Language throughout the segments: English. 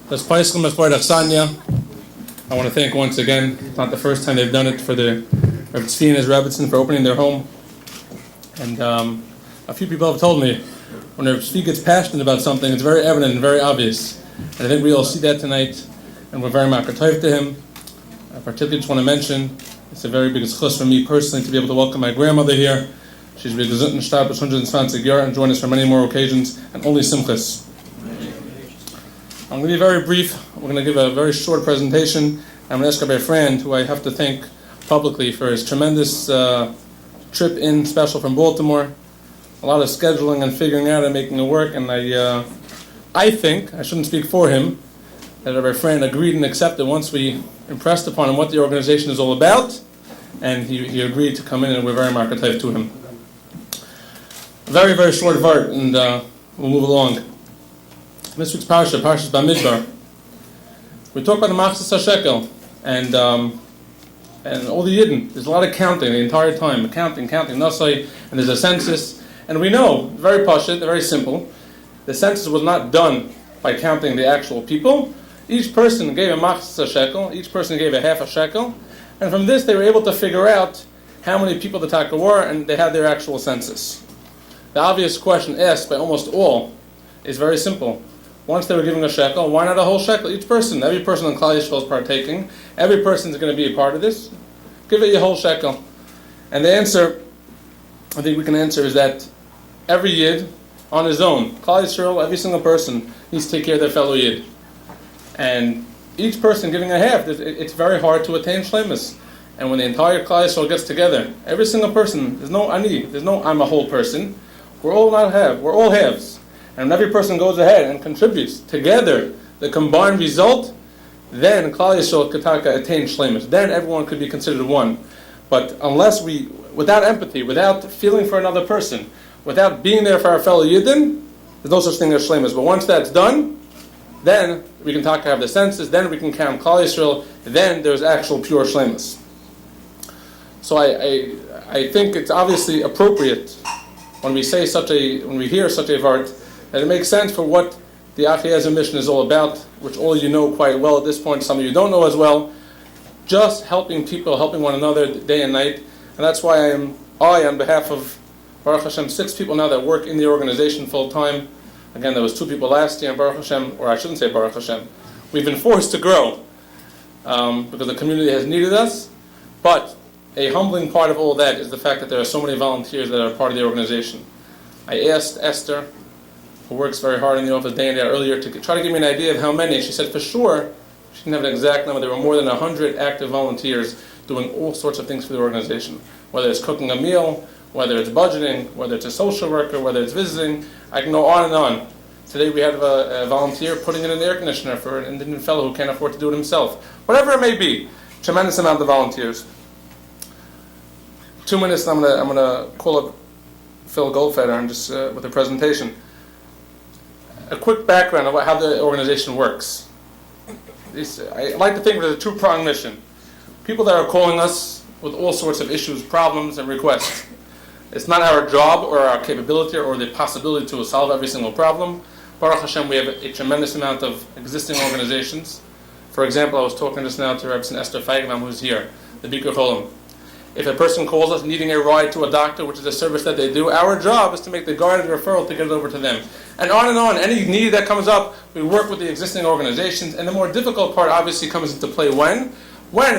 That's Paiskim as part of Sanya. I want to thank once again, it's not the first time they've done it, for the Rabbi Zvi and his Rebbitzin for opening their home. And a few people have told me, when Rabbi Zvi gets passionate about something, it's very evident and very obvious. And I think we all see that tonight, and we're very makatayv to him. I particularly just want to mention, it's a very big zchus for me personally to be able to welcome my grandmother here. She's been gesund and stark, 120 years, and join us for many more occasions, and only simchas. I'm going to be very brief. We're going to give a very short presentation. I'm going to ask Rabbi friend, who I have to thank publicly for his tremendous trip in, special from Baltimore. A lot of scheduling and figuring out and making it work, and I think, I shouldn't speak for him, that Rabbi friend agreed and accepted once we impressed upon him what the organization is all about, and he agreed to come in, and we're very makatayv to him. Very, very short vart, and we'll move along. This week's Parshas Bamidbar. We talk about the Machzis HaShekel and all the Yidden. There's a lot of counting the entire time, counting, Nasai, and there's a census. And we know, very pashut, very simple, the census was not done by counting the actual people. Each person gave a Machzis HaShekel, each person gave a half a shekel, and from this they were able to figure out how many people the Taka were, and they had their actual census. The obvious question asked by almost all is very simple. Once they were giving a shekel, why not a whole shekel? Each person, every person in Klal Yisrael is partaking. Every person is going to be a part of this. Give it your whole shekel. And the answer, I think we can answer, is that every Yid, on his own, Klal Yisrael, every single person needs to take care of their fellow Yid. And each person giving a half, it's very hard to attain shleimus. And when the entire Klal Yisrael gets together, every single person, there's no ani, there's no I'm a whole person. We're all not half, we're all halves. And when every person goes ahead and contributes together the combined result, then Klal Yisrael Ketaka attain shleimus. Then everyone could be considered one. But unless we, without empathy, without feeling for another person, without being there for our fellow Yidden, there's no such thing as shleimus. But once that's done, then we can have the census, then we can count Klal Yisrael, then there's actual pure shleimus. So I think it's obviously appropriate when we hear such a vart, that it makes sense for what the Achiezer mission is all about, which all of you know quite well at this point, some of you don't know as well. Just helping people, helping one another day and night. And that's why I on behalf of Baruch Hashem, 6 people now that work in the organization full time. Again, there was 2 people last year, and Baruch Hashem, or I shouldn't say Baruch Hashem, we've been forced to grow because the community has needed us. But a humbling part of all that is the fact that there are so many volunteers that are part of the organization. I asked Esther, who works very hard in the office day and day earlier, to try to give me an idea of how many. She said for sure, she didn't have an exact number, there were more than 100 active volunteers doing all sorts of things for the organization. Whether it's cooking a meal, whether it's budgeting, whether it's a social worker, whether it's visiting, I can go on and on. Today we had a volunteer putting in an air conditioner for an Indian fellow who can't afford to do it himself. Whatever it may be, tremendous amount of volunteers. 2 minutes and I'm gonna call up Phil Goldfeder and just with a presentation. A quick background about how the organization works. I like to think of it as a 2-pronged mission. People that are calling us with all sorts of issues, problems, and requests. It's not our job or our capability or the possibility to solve every single problem. Baruch Hashem, we have a tremendous amount of existing organizations. For example, I was talking just now to Rabbi Esther Feigenbaum, who's here, the Bikur Cholim. If a person calls us needing a ride to a doctor, which is a service that they do, our job is to make the guided referral to get it over to them. And on. Any need that comes up, we work with the existing organizations. And the more difficult part obviously comes into play when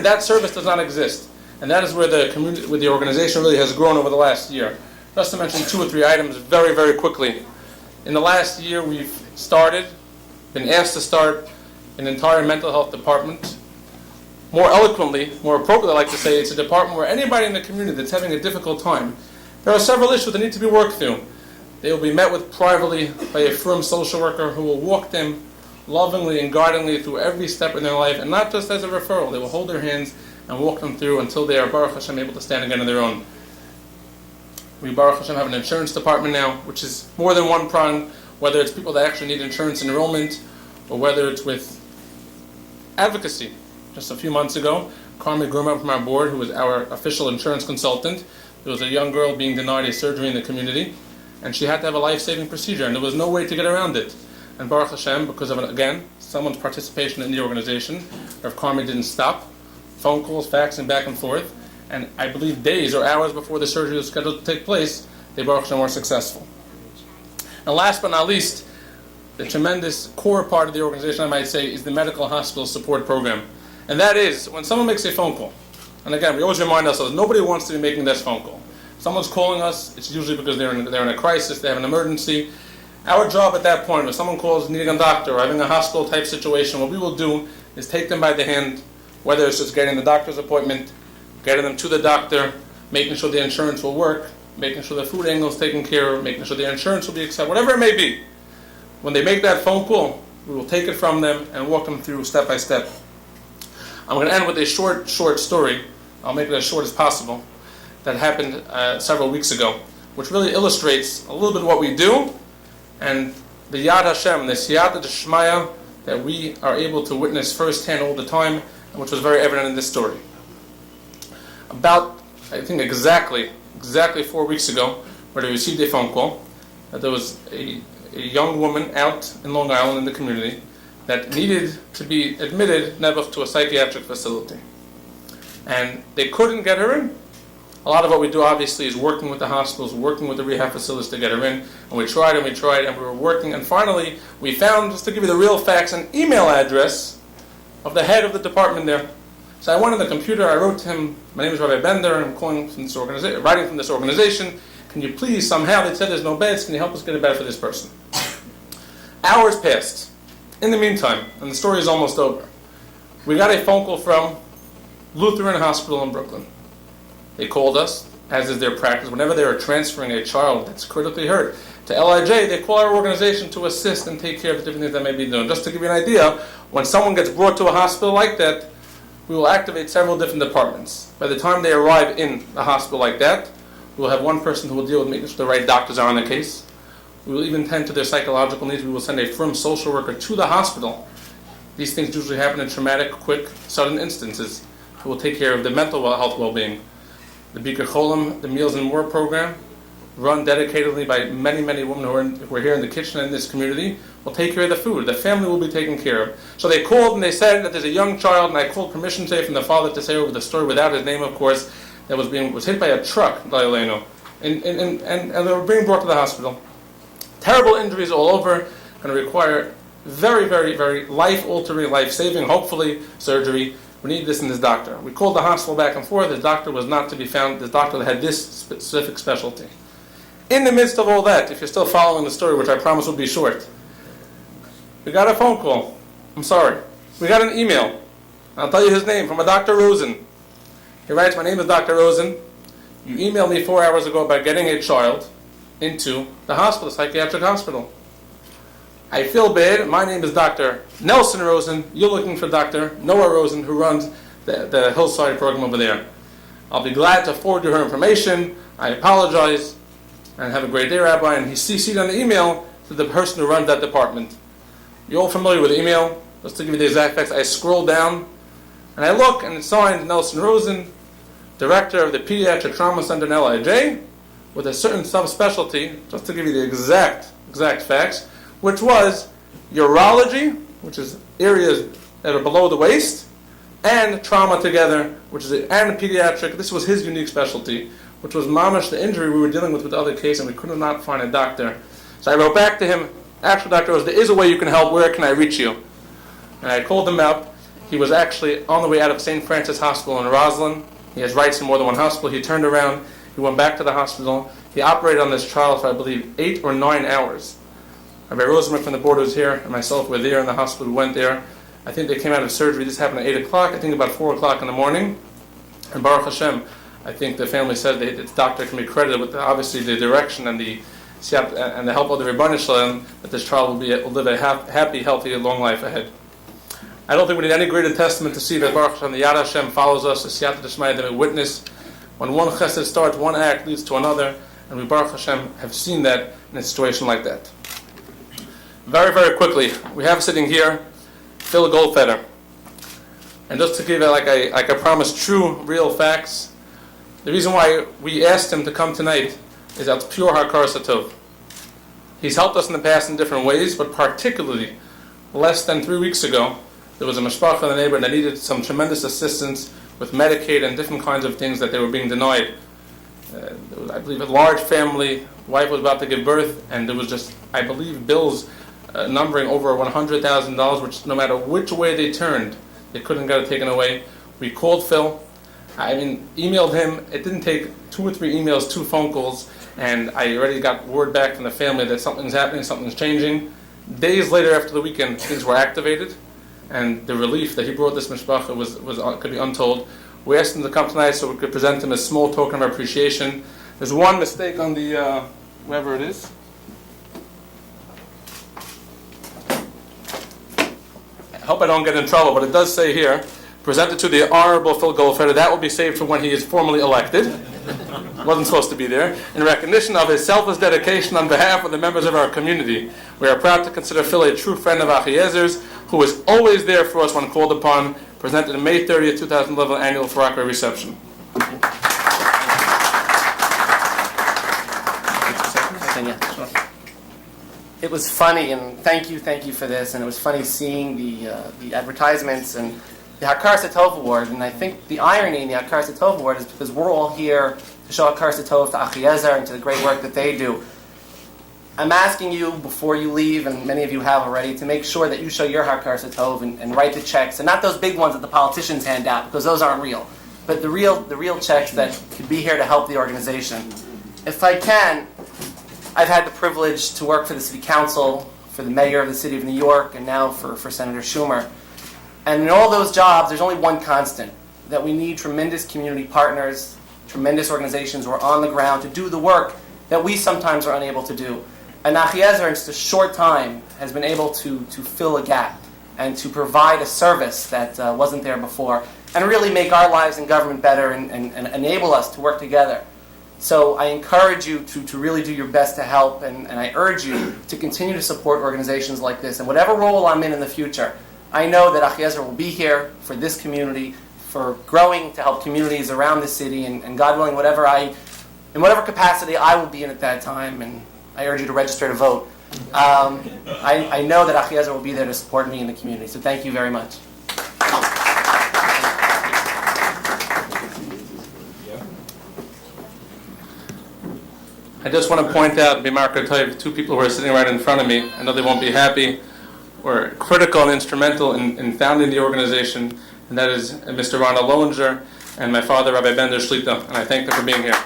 that service does not exist. And that is where the community, where the organization really has grown over the last year. Just to mention 2 or 3 items very, very quickly. In the last year, we've been asked to start an entire mental health department. More eloquently, more appropriately, I like to say, it's a department where anybody in the community that's having a difficult time, there are several issues that need to be worked through. They will be met with privately by a firm social worker who will walk them lovingly and guidingly through every step in their life, and not just as a referral. They will hold their hands and walk them through until they are, Baruch Hashem, able to stand again on their own. We, Baruch Hashem, have an insurance department now, which is more than one prong, whether it's people that actually need insurance enrollment, or whether it's with advocacy. Just a few months ago, Carmen Grumman from our board, who was our official insurance consultant, there was a young girl being denied a surgery in the community, and she had to have a life-saving procedure, and there was no way to get around it. And Baruch Hashem, because of, again, someone's participation in the organization, Rav Carmi didn't stop. Phone calls, faxing back and forth. And I believe days or hours before the surgery was scheduled to take place, they Baruch Hashem were successful. And last but not least, the tremendous core part of the organization, I might say, is the medical hospital support program. And that is, when someone makes a phone call, and again, we always remind ourselves, nobody wants to be making this phone call. If someone's calling us, it's usually because they're in a crisis, they have an emergency. Our job at that point, when someone calls needing a doctor or having a hospital type situation, what we will do is take them by the hand, whether it's just getting the doctor's appointment, getting them to the doctor, making sure the insurance will work, making sure the food angle is taken care of, making sure the insurance will be accepted, whatever it may be. When they make that phone call, we will take it from them and walk them through step by step. I'm going to end with a short story. I'll make it as short as possible. That happened several weeks ago, which really illustrates a little bit what we do and the Yad Hashem, the Siyata D'Shmaya that we are able to witness firsthand all the time, and which was very evident in this story. About, I think exactly 4 weeks ago, where we received a phone call that there was a young woman out in Long Island in the community that needed to be admitted to a psychiatric facility. And they couldn't get her in. A lot of what we do, obviously, is working with the hospitals, working with the rehab facilities to get her in. And we tried, and we were working. And finally, we found, just to give you the real facts, an email address of the head of the department there. So I went on the computer, I wrote to him, my name is Rabbi Bender, I'm calling from this writing from this organization. Can you please, somehow, they said there's no beds, can you help us get a bed for this person? Hours passed. In the meantime, and the story is almost over, we got a phone call from Lutheran Hospital in Brooklyn. They called us, as is their practice. Whenever they are transferring a child that's critically hurt to LIJ, they call our organization to assist and take care of the different things that may be doing. Just to give you an idea, when someone gets brought to a hospital like that, we will activate several different departments. By the time they arrive in a hospital like that, we will have one person who will deal with making sure the right doctors are on the case. We will even tend to their psychological needs. We will send a firm social worker to the hospital. These things usually happen in traumatic, quick, sudden instances. We will take care of the mental health well-being. The Bikur Cholim, the Meals and More program, run dedicatedly by many, many women who are here in the kitchen in this community, will take care of the food. The family will be taken care of. So they called and they said that there's a young child, and I called permission today from the father to say over the story, without his name, of course, that was hit by a truck, and they were being brought to the hospital. Terrible injuries all over, going to require very, very, very life-altering, life-saving, hopefully, surgery. We need this in this doctor. We called the hospital back and forth. This doctor was not to be found. This doctor had this specific specialty. In the midst of all that, if you're still following the story, which I promise will be short, we got a phone call. I'm sorry. We got an email. I'll tell you his name, from a Dr. Rosen. He writes, my name is Dr. Rosen. You emailed me 4 hours ago about getting a child into the hospital, the psychiatric hospital. I feel bad. My name is Dr. Nelson Rosen. You're looking for Dr. Noah Rosen, who runs the Hillside program over there. I'll be glad to forward you her information. I apologize. And have a great day, Rabbi. And he CC'd on the email to the person who runs that department. You're all familiar with the email. Just to give you the exact facts, I scroll down and I look, and it's signed Nelson Rosen, Director of the Pediatric Trauma Center in LIJ, with a certain subspecialty, just to give you the exact facts, which was urology, which is areas that are below the waist, and trauma together, and pediatric. This was his unique specialty, which was mamish, the injury we were dealing with other cases, and we could not find a doctor. So I wrote back to him, actually, Dr. Rose, there is a way you can help. Where can I reach you? And I called him up. He was actually on the way out of St. Francis Hospital in Roslyn. He has rights in more than one hospital. He turned around. He went back to the hospital. He operated on this child for, I believe, 8 or 9 hours. Rabbi Rosenberg from the board was here, and myself were there in the hospital. We went there. I think they came out of surgery. This happened at 8 o'clock. I think about 4 o'clock in the morning. And Baruch Hashem, I think the family said that the doctor can be credited with obviously the direction and the help of the Rebbeinu Shalom, that this child will live a happy, healthy, long life ahead. I don't think we need any greater testament to see that Baruch Hashem, the Yad Hashem follows us, the Siyata D'Shmaya that we witness. When one chesed starts, one act leads to another, and we, Baruch Hashem, have seen that in a situation like that. Very, very quickly, we have sitting here Phil Goldfeder. And just to give you, like I promised, true, real facts, the reason why we asked him to come tonight is out of pure Hakaros Hatov. He's helped us in the past in different ways, but particularly, less than 3 weeks ago, there was a mishpacha in the neighborhood that needed some tremendous assistance with Medicaid and different kinds of things that they were being denied. There was, I believe, a large family. Wife was about to give birth, and there was just, I believe, bills numbering over $100,000, which no matter which way they turned, they couldn't get it taken away. We called Phil. Emailed him. It didn't take 2 or 3 emails, 2 phone calls, and I already got word back from the family that something's happening, something's changing. Days later, after the weekend, things were activated, and the relief that he brought this mishpacha could be untold. We asked him to come tonight so we could present him a small token of appreciation. There's one mistake on the, wherever it is. I hope I don't get in trouble, but it does say here, presented to the Honorable Phil Goldfeder. That will be saved for when he is formally elected. Wasn't supposed to be there. In recognition of his selfless dedication on behalf of the members of our community, we are proud to consider Phil a true friend of Achiezer's, who is always there for us when called upon. Presented in May 30th, 2011 annual Far Rockaway reception. It was funny, and thank you for this. And it was funny seeing the advertisements and the Hakaros Hatov award. And I think the irony in the Hakaros Hatov award is because we're all here to show Hakaros Hatov to Achiezer and to the great work that they do. I'm asking you before you leave, and many of you have already, to make sure that you show your Hakaros Hatov and write the checks, and not those big ones that the politicians hand out, because those aren't real, but the real checks that could be here to help the organization. If I can, I've had the privilege to work for the city council, for the mayor of the city of New York, and now for Senator Schumer. And in all those jobs, there's only one constant, that we need tremendous community partners, tremendous organizations who are on the ground to do the work that we sometimes are unable to do. And Achiezer, in just a short time, has been able to fill a gap and to provide a service that wasn't there before, and really make our lives in government better and enable us to work together. So I encourage you to really do your best to help, and I urge you to continue to support organizations like this. And whatever role I'm in the future, I know that Achiezer will be here for this community, for growing to help communities around the city, and God willing, in whatever capacity I will be in at that time, and I urge you to register to vote. I know that Achiezer will be there to support me in the community, so thank you very much. I just want to point out, B'marka Tov, 2 people who are sitting right in front of me. I know they won't be happy, were critical and instrumental in founding the organization, and that is Mr. Ronald Lowinger and my father, Rabbi Bender Shlita, and I thank them for being here.